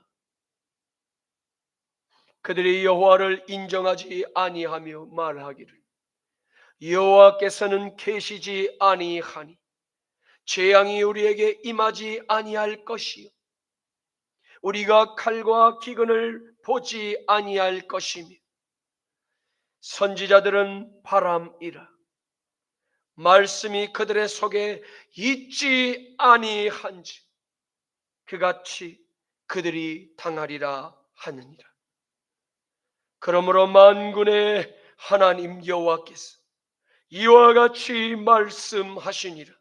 그들이 여호와를 인정하지 아니하며 말하기를 여호와께서는 계시지 아니하니 재앙이 우리에게 임하지 아니할 것이요 우리가 칼과 기근을 보지 아니할 것이며 선지자들은 바람이라. 말씀이 그들의 속에 있지 아니한지 그같이 그들이 당하리라 하느니라. 그러므로 만군의 하나님 여호와께서 이와 같이 말씀하시니라.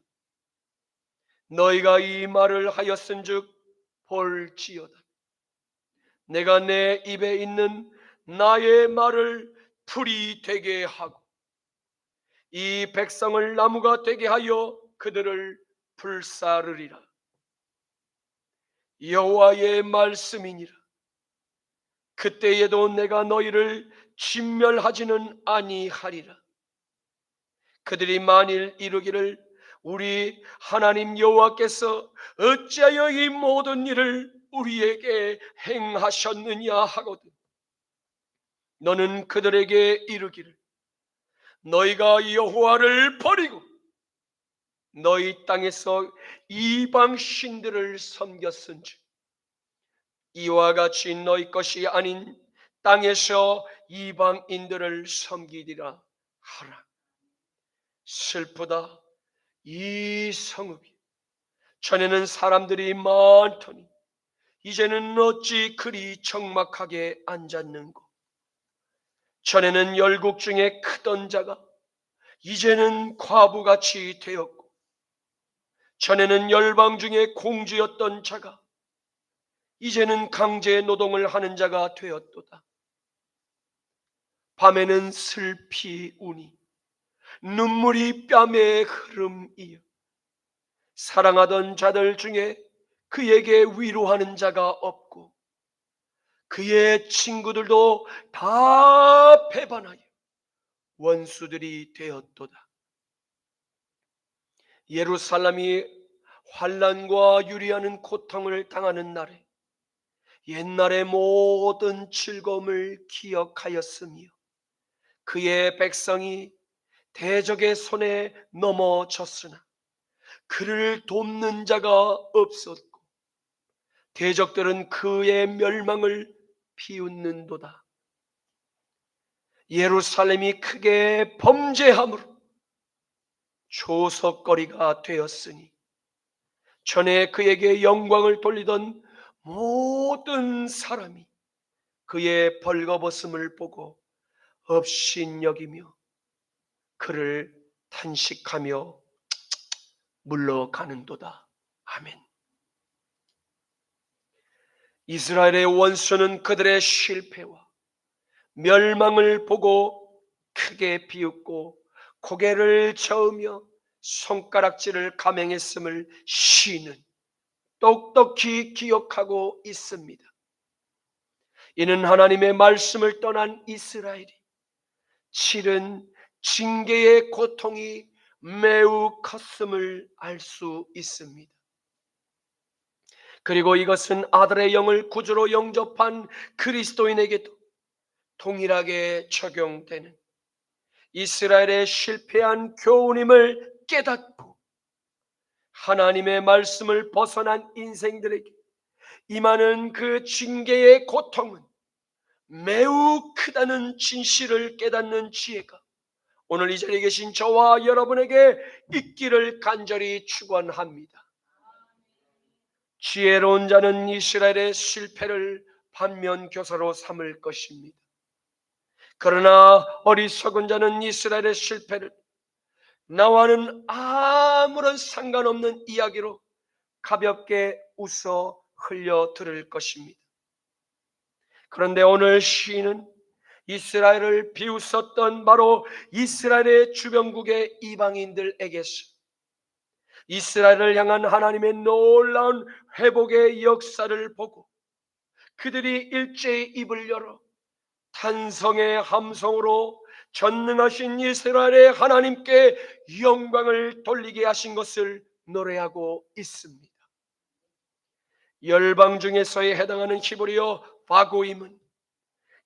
너희가 이 말을 하였은즉 볼지어다. 내가 내 입에 있는 나의 말을 풀이 되게 하고 이 백성을 나무가 되게 하여 그들을 불사르리라. 여호와의 말씀이니라. 그때에도 내가 너희를 진멸하지는 아니하리라. 그들이 만일 이르기를 우리 하나님 여호와께서 어찌하여 이 모든 일을 우리에게 행하셨느냐 하거든 너는 그들에게 이르기를 너희가 여호와를 버리고 너희 땅에서 이방 신들을 섬겼은즉 이와 같이 너희 것이 아닌 땅에서 이방인들을 섬기리라 하라. 슬프다. 이 성읍이 전에는 사람들이 많더니 이제는 어찌 그리 적막하게 앉았는고. 전에는 열국 중에 크던 자가 이제는 과부같이 되었고 전에는 열방 중에 공주였던 자가 이제는 강제 노동을 하는 자가 되었도다. 밤에는 슬피 우니 눈물이 뺨에 흐름이여 사랑하던 자들 중에 그에게 위로하는 자가 없고 그의 친구들도 다 배반하여 원수들이 되었도다. 예루살렘이 환난과 유리하는 고통을 당하는 날에 옛날의 모든 즐거움을 기억하였으며 그의 백성이 대적의 손에 넘어졌으나 그를 돕는 자가 없었고 대적들은 그의 멸망을 비웃는도다. 예루살렘이 크게 범죄함으로 조석거리가 되었으니 전에 그에게 영광을 돌리던 모든 사람이 그의 벌거벗음을 보고 업신여기며 그를 탄식하며 물러가는도다. 아멘. 이스라엘의 원수는 그들의 실패와 멸망을 보고 크게 비웃고 고개를 저으며 손가락질을 감행했음을 시는 똑똑히 기억하고 있습니다. 이는 하나님의 말씀을 떠난 이스라엘이 치른 징계의 고통이 매우 컸음을 알 수 있습니다. 그리고 이것은 아들의 영을 구주로 영접한 그리스도인에게도 동일하게 적용되는 이스라엘의 실패한 교훈임을 깨닫고 하나님의 말씀을 벗어난 인생들에게 임하는 그 징계의 고통은 매우 크다는 진실을 깨닫는 지혜가 오늘 이 자리에 계신 저와 여러분에게 있기를 간절히 축원합니다. 지혜로운 자는 이스라엘의 실패를 반면교사로 삼을 것입니다. 그러나 어리석은 자는 이스라엘의 실패를 나와는 아무런 상관없는 이야기로 가볍게 웃어 흘려 들을 것입니다. 그런데 오늘 시인은 이스라엘을 비웃었던 바로 이스라엘의 주변국의 이방인들에게서 이스라엘을 향한 하나님의 놀라운 회복의 역사를 보고 그들이 일제히 입을 열어 탄성의 함성으로 전능하신 이스라엘의 하나님께 영광을 돌리게 하신 것을 노래하고 있습니다. 열방 중에서에 해당하는 히브리어 바고임은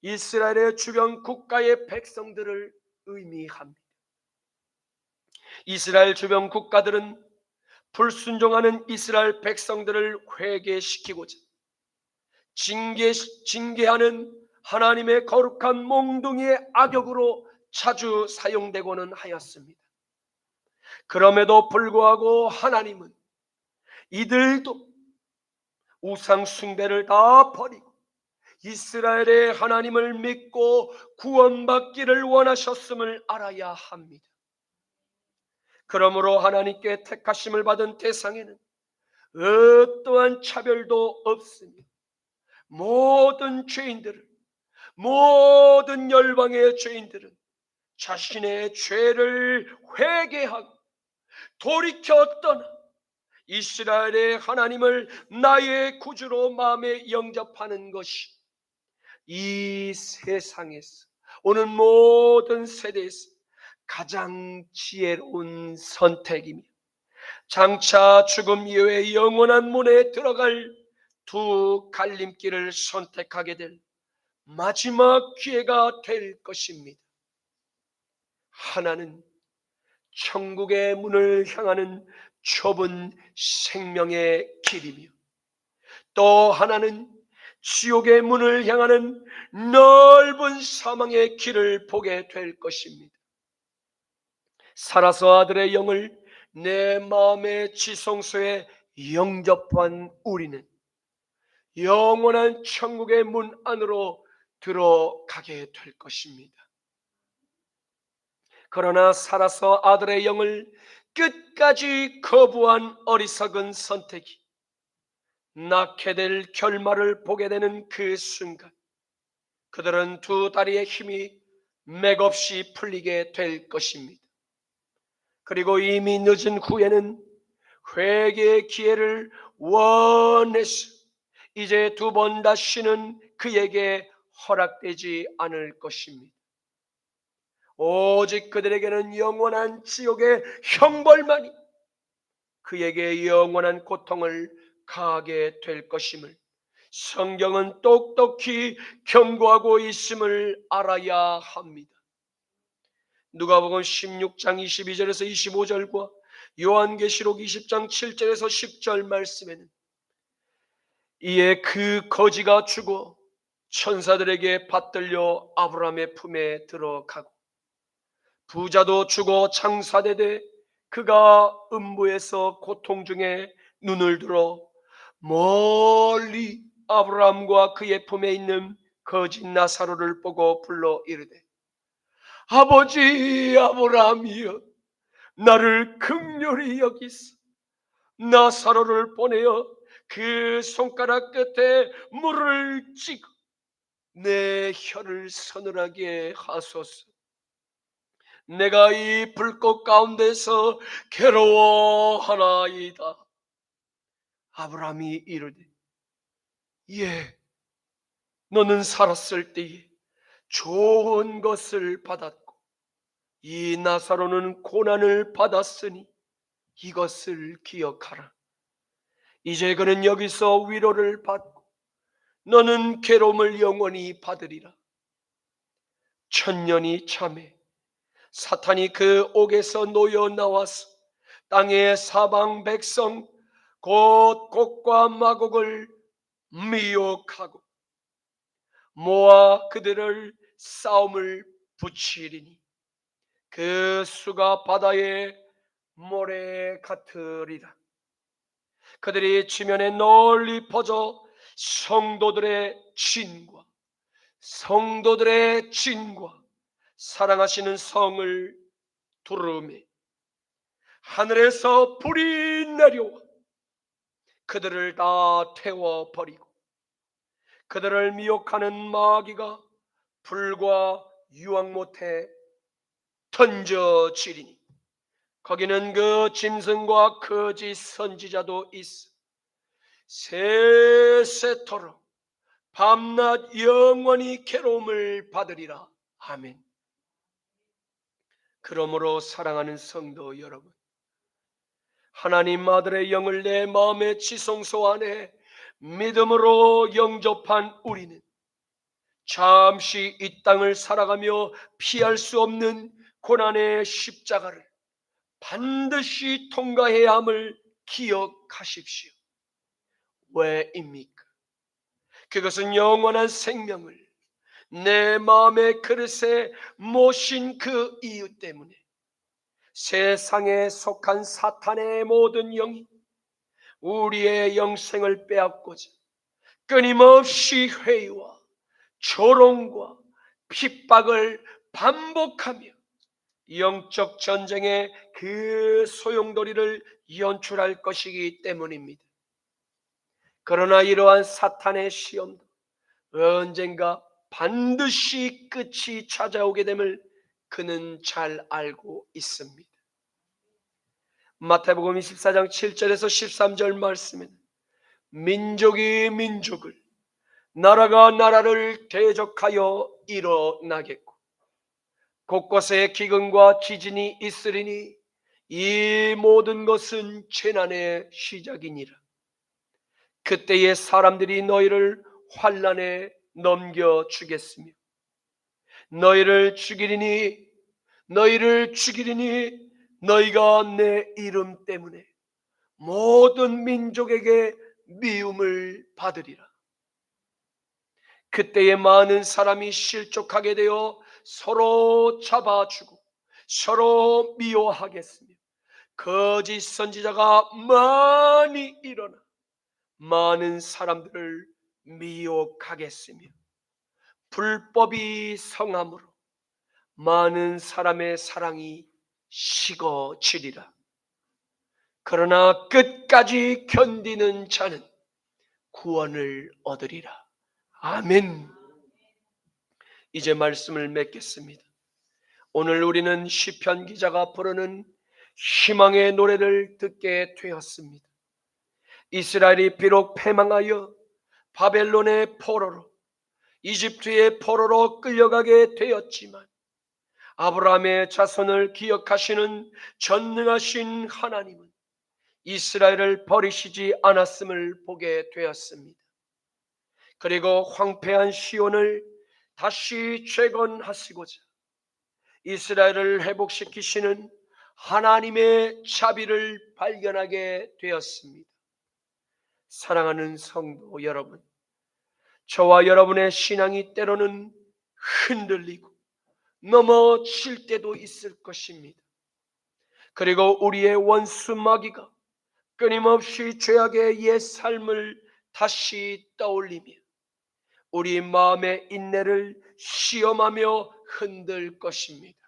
이스라엘의 주변 국가의 백성들을 의미합니다. 이스라엘 주변 국가들은 불순종하는 이스라엘 백성들을 회개시키고자 징계하는 하나님의 거룩한 몽둥이의 악역으로 자주 사용되고는 하였습니다. 그럼에도 불구하고 하나님은 이들도 우상 숭배를 다 버리고 이스라엘의 하나님을 믿고 구원받기를 원하셨음을 알아야 합니다. 그러므로 하나님께 택하심을 받은 대상에는 어떠한 차별도 없으며 모든 죄인들을, 모든 열방의 죄인들은 자신의 죄를 회개하고 돌이켜 떠나 이스라엘의 하나님을 나의 구주로 마음에 영접하는 것이 이 세상에서 오는 모든 세대에서 가장 지혜로운 선택이며 장차 죽음 이후의 영원한 문에 들어갈 두 갈림길을 선택하게 될 마지막 기회가 될 것입니다. 하나는 천국의 문을 향하는 좁은 생명의 길이며 또 하나는 지옥의 문을 향하는 넓은 사망의 길을 보게 될 것입니다. 살아서 아들의 영을 내 마음의 지성소에 영접한 우리는 영원한 천국의 문 안으로 들어가게 될 것입니다. 그러나 살아서 아들의 영을 끝까지 거부한 어리석은 선택이 낳게 될 결말을 보게 되는 그 순간 그들은 두 다리의 힘이 맥없이 풀리게 될 것입니다. 그리고 이미 늦은 후에는 회개의 기회를 원해서 이제 두 번 다시는 그에게 허락되지 않을 것입니다. 오직 그들에게는 영원한 지옥의 형벌만이 그에게 영원한 고통을 가하게 될 것임을 성경은 똑똑히 경고하고 있음을 알아야 합니다. 누가복음 16장 22절에서 25절과 요한계시록 20장 7절에서 10절 말씀에는 이에 그 거지가 죽어 천사들에게 받들려 아브라함의 품에 들어가고 부자도 죽어 장사되되 그가 음부에서 고통 중에 눈을 들어 멀리 아브라함과 그의 품에 있는 거지 나사로를 보고 불러 이르되 아버지 아브라함이여 나를 긍휼히 여기사 나사로를 보내어 그 손가락 끝에 물을 찍어 내 혀를 서늘하게 하소서. 내가 이 불꽃 가운데서 괴로워하나이다. 아브라함이 이르되 예, 너는 살았을 때에 좋은 것을 받았고 이 나사로는 고난을 받았으니 이것을 기억하라. 이제 그는 여기서 위로를 받고 너는 괴로움을 영원히 받으리라. 천년이 참해 사탄이 그 옥에서 놓여 나와서 땅의 사방 백성 곧 곡과 마곡을 미혹하고 모아 그들을 싸움을 붙이리니 그 수가 바다의 모래 같으리라. 그들이 지면에 널리 퍼져 성도들의 진과 사랑하시는 성을 두루매 하늘에서 불이 내려와 그들을 다 태워버리고 그들을 미혹하는 마귀가 불과 유황 못해 던져지리니 거기는 그 짐승과 거짓 선지자도 있어 세세토록 밤낮 영원히 괴로움을 받으리라. 아멘. 그러므로 사랑하는 성도 여러분, 하나님 아들의 영을 내 마음의 지성소 안에 믿음으로 영접한 우리는 잠시 이 땅을 살아가며 피할 수 없는 고난의 십자가를 반드시 통과해야 함을 기억하십시오. 왜입니까? 그것은 영원한 생명을 내 마음의 그릇에 모신 그 이유 때문에 세상에 속한 사탄의 모든 영이 우리의 영생을 빼앗고자 끊임없이 회의와 조롱과 핍박을 반복하며 영적 전쟁의 그 소용돌이를 연출할 것이기 때문입니다. 그러나 이러한 사탄의 시험도 언젠가 반드시 끝이 찾아오게 됨을 그는 잘 알고 있습니다. 마태복음 24장 7절에서 13절 말씀에는 민족이 민족을, 나라가 나라를 대적하여 일어나겠고 곳곳에 기근과 지진이 있으리니 이 모든 것은 재난의 시작이니라. 그때에 사람들이 너희를 환난에 넘겨주겠으며 너희를 죽이리니 너희가 내 이름 때문에 모든 민족에게 미움을 받으리라. 그때에 많은 사람이 실족하게 되어 서로 잡아주고 서로 미워하겠으며 거짓 선지자가 많이 일어나 많은 사람들을 미혹하겠으며 불법이 성함으로 많은 사람의 사랑이 식어지리라. 그러나 끝까지 견디는 자는 구원을 얻으리라. 아멘. 이제 말씀을 맺겠습니다. 오늘 우리는 시편 기자가 부르는 희망의 노래를 듣게 되었습니다. 이스라엘이 비록 패망하여 바벨론의 포로로, 이집트의 포로로 끌려가게 되었지만 아브라함의 자손을 기억하시는 전능하신 하나님은 이스라엘을 버리시지 않았음을 보게 되었습니다. 그리고 황폐한 시온을 다시 재건하시고자 이스라엘을 회복시키시는 하나님의 자비를 발견하게 되었습니다. 사랑하는 성도 여러분, 저와 여러분의 신앙이 때로는 흔들리고 넘어질 때도 있을 것입니다. 그리고 우리의 원수 마귀가 끊임없이 죄악의 옛 삶을 다시 떠올리며 우리 마음의 인내를 시험하며 흔들 것입니다.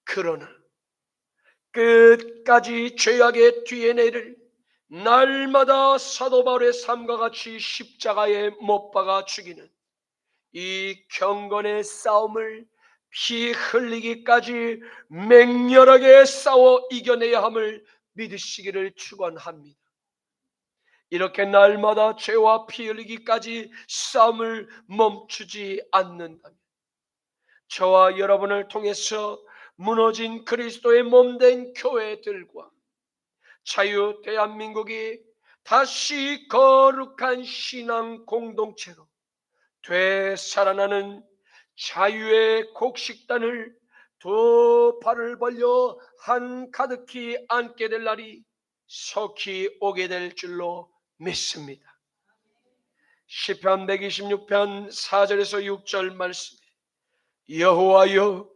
그러나 끝까지 죄악의 뒤에 내릴 날마다 사도 바울의 삶과 같이 십자가에 못 박아 죽이는 이 경건의 싸움을 피 흘리기까지 맹렬하게 싸워 이겨내야 함을 믿으시기를 축원합니다. 이렇게 날마다 죄와 피 흘리기까지 싸움을 멈추지 않는다면 저와 여러분을 통해서 무너진 그리스도의 몸된 교회들과 자유 대한민국이 다시 거룩한 신앙 공동체로 되살아나는 자유의 곡식단을 두 팔을 벌려 한가득히 안게 될 날이 속히 오게 될 줄로 믿습니다. 시편 126편 4절에서 6절 말씀에 여호와여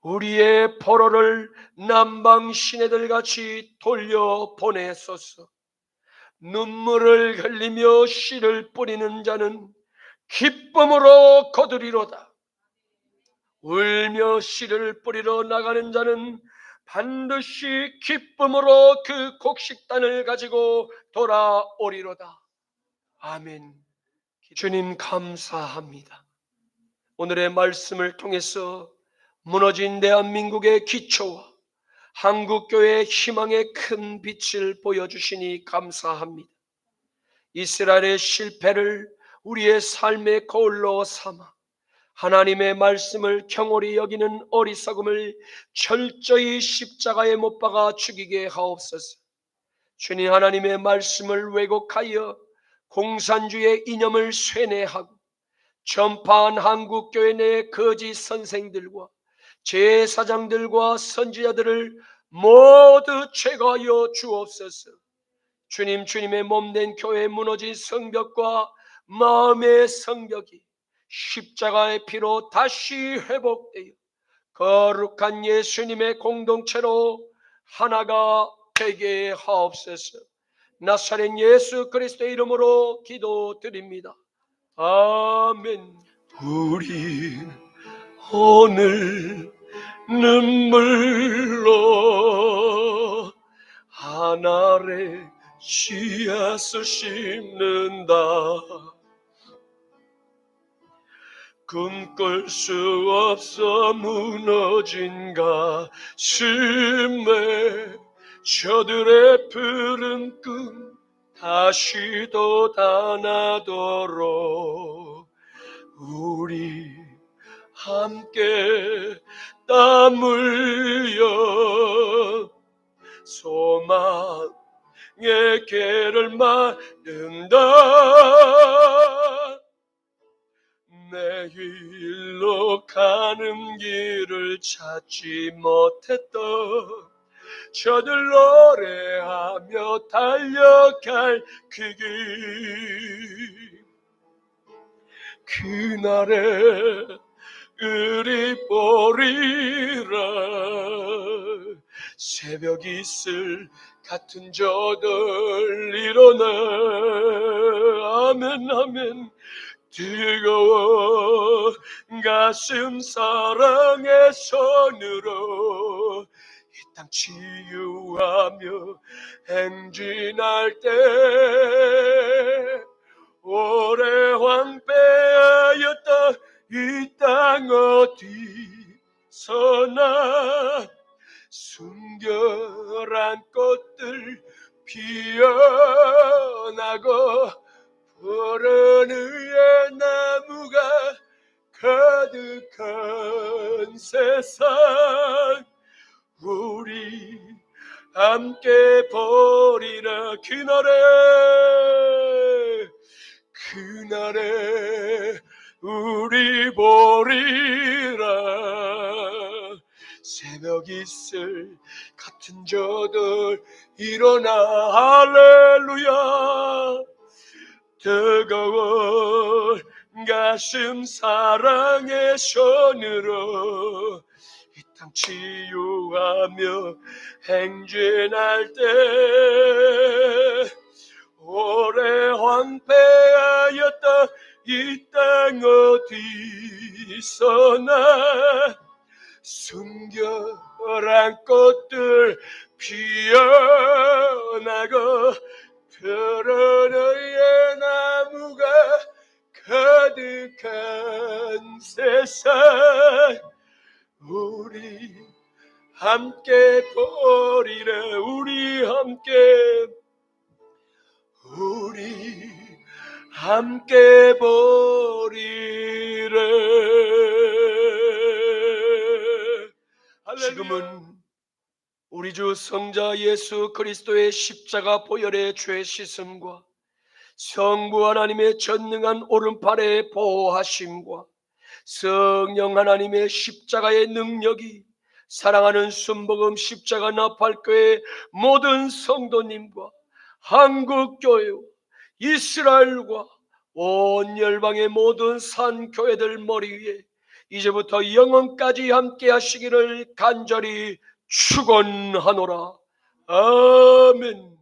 우리의 포로를 남방 시내들같이 돌려보내소서. 눈물을 흘리며 씨를 뿌리는 자는 기쁨으로 거두리로다. 울며 씨를 뿌리러 나가는 자는 반드시 기쁨으로 그 곡식단을 가지고 돌아오리로다. 아멘. 주님 감사합니다. 오늘의 말씀을 통해서 무너진 대한민국의 기초와 한국교회의 희망의 큰 빛을 보여주시니 감사합니다. 이스라엘의 실패를 우리의 삶의 거울로 삼아 하나님의 말씀을 경홀히 여기는 어리석음을 철저히 십자가에 못 박아 죽이게 하옵소서. 주님, 하나님의 말씀을 왜곡하여 공산주의 이념을 쇠뇌하고 전파한 한국교회 내 거짓 선생들과 제사장들과 선지자들을 모두 제거하여 주옵소서. 주님, 주님의 몸된 교회의 무너진 성벽과 마음의 성벽이 십자가의 피로 다시 회복되어 거룩한 예수님의 공동체로 하나가 되게 하옵소서. 나사렛 예수 그리스도의 이름으로 기도드립니다. 아멘. 우리 오늘 눈물로 하늘에 씨앗을 심는다. 꿈꿀 수 없어 무너진 가슴에 저들의 푸른 꿈 다시 돋아나도록 우리 함께 땀 흘려 소망의 길을 만든다. 내일로 가는 길을 찾지 못했던 저들 노래하며 달려갈 그 길, 그날에 우리 보리라. 새벽 이슬 같은 저들 일어나. 아멘 아멘. 뜨거워 가슴 사랑의 손으로 이 땅 치유하며 행진할 때 오래 황폐하였던 이 땅 어디서나 순결한 꽃들 피어나고 푸른 의의 나무가 가득한 세상 우리 함께 보리라. 그날에 우리 보리라. 새벽 이슬 같은 저들 일어나. 할렐루야. 뜨거운 가슴 사랑의 손으로 이 땅 치유하며 행진할 때 오래 황폐하였던 이 땅 어디서나 순결한 꽃들 피어나고 푸른 의의 나무가 가득한 세상 우리 함께 보리라. 우리 함께 보리라. 지금은 우리 주 성자 예수 그리스도의 십자가 보혈의 죄 씻음과 성부 하나님의 전능한 오른팔의 보호하심과 성령 하나님의 십자가의 능력이 사랑하는 순복음 십자가 나팔교회 모든 성도님과 한국교회와 이스라엘과 온 열방의 모든 산교회들 머리 위에 이제부터 영원까지 함께 하시기를 간절히 축원하노라. 아멘.